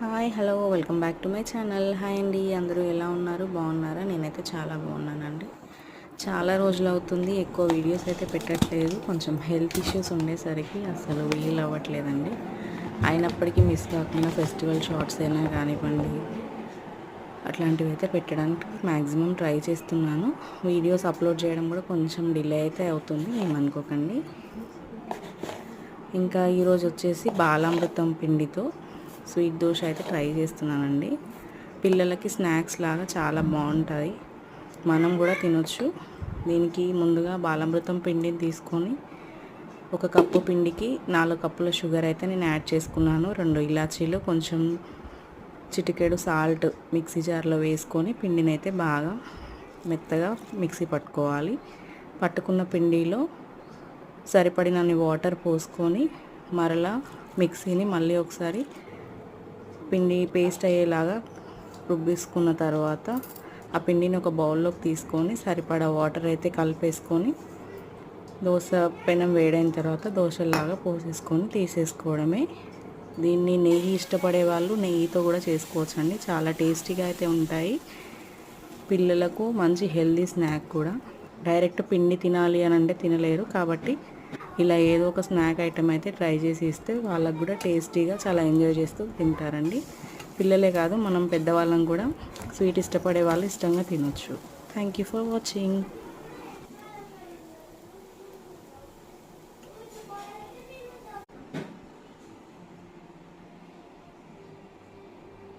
Hi hello welcome back to my channel. Hi అండి, అందరూ ఎలా ఉన్నారు? బాగున్నారా? నేనైతే చాలా బాగున్నానండి. చాలా రోజులు అవుతుంది, ఎక్కువ వీడియోస్ అయితే పెట్టట్లేదు. కొంచెం హెల్త్ ఇష్యూస్ ఉండేసరికి అసలు వీలు అవ్వట్లేదండి. అయినప్పటికీ మిస్ కాకుండా ఫెస్టివల్ షార్ట్స్ అయినా కానివ్వండి, అట్లాంటివి అయితే పెట్టడానికి మ్యాక్సిమం ట్రై చేస్తున్నాను. వీడియోస్ అప్లోడ్ చేయడం కూడా కొంచెం డిలే అయితే అవుతుంది, ఏమనుకోకండి. ఇంకా ఈరోజు వచ్చేసి బాలామృతం పిండితో స్వీట్ దోశ అయితే ట్రై చేస్తున్నానండి. పిల్లలకి స్నాక్స్ లాగా చాలా బాగుంటుంది, మనం కూడా తినొచ్చు. దీనికి ముందుగా బాలామృతం పిండిని తీసుకొని ఒక కప్పు పిండికి 4 కప్పుల షుగర్ అయితే నేను యాడ్ చేసుకున్నాను. 2 ఇలాచీలు, కొంచెం చిటికెడు సాల్ట్ మిక్సీ జార్లో వేసుకొని పిండిని అయితే బాగా మెత్తగా మిక్సీ పట్టుకోవాలి. పట్టుకున్న పిండిలో సరిపడినన్ని వాటర్ పోసుకొని మరలా మిక్సీని మళ్ళీ ఒకసారి పిండి పేస్ట్ అయ్యేలాగా రుబ్బేసుకున్న తర్వాత ఆ పిండిని ఒక బౌల్లోకి తీసుకొని సరిపడా వాటర్ అయితే కలిపేసుకొని దోశ పెనం వేడైన తర్వాత దోశలాగా పోసేసుకొని తీసేసుకోవడమే. దీన్ని నెయ్యి ఇష్టపడే వాళ్ళు నెయ్యితో కూడా చేసుకోవచ్చండి, చాలా టేస్టీగా అయితే ఉంటాయి. పిల్లలకు మంచి హెల్దీ స్నాక్ కూడా. డైరెక్ట్ పిండి తినాలి అని అంటే తినలేరు, కాబట్టి ఇలా ఏదో ఒక స్నాక్ ఐటెం అయితే ట్రై చేసి ఇస్తే వాళ్ళకు కూడా టేస్టీగా చాలా ఎంజాయ్ చేస్తూ తింటారండి. పిల్లలే కాదు, మనం పెద్దవాళ్ళం కూడా స్వీట్ ఇష్టపడే వాళ్ళు ఇష్టంగా తినొచ్చు. Thank you for watching.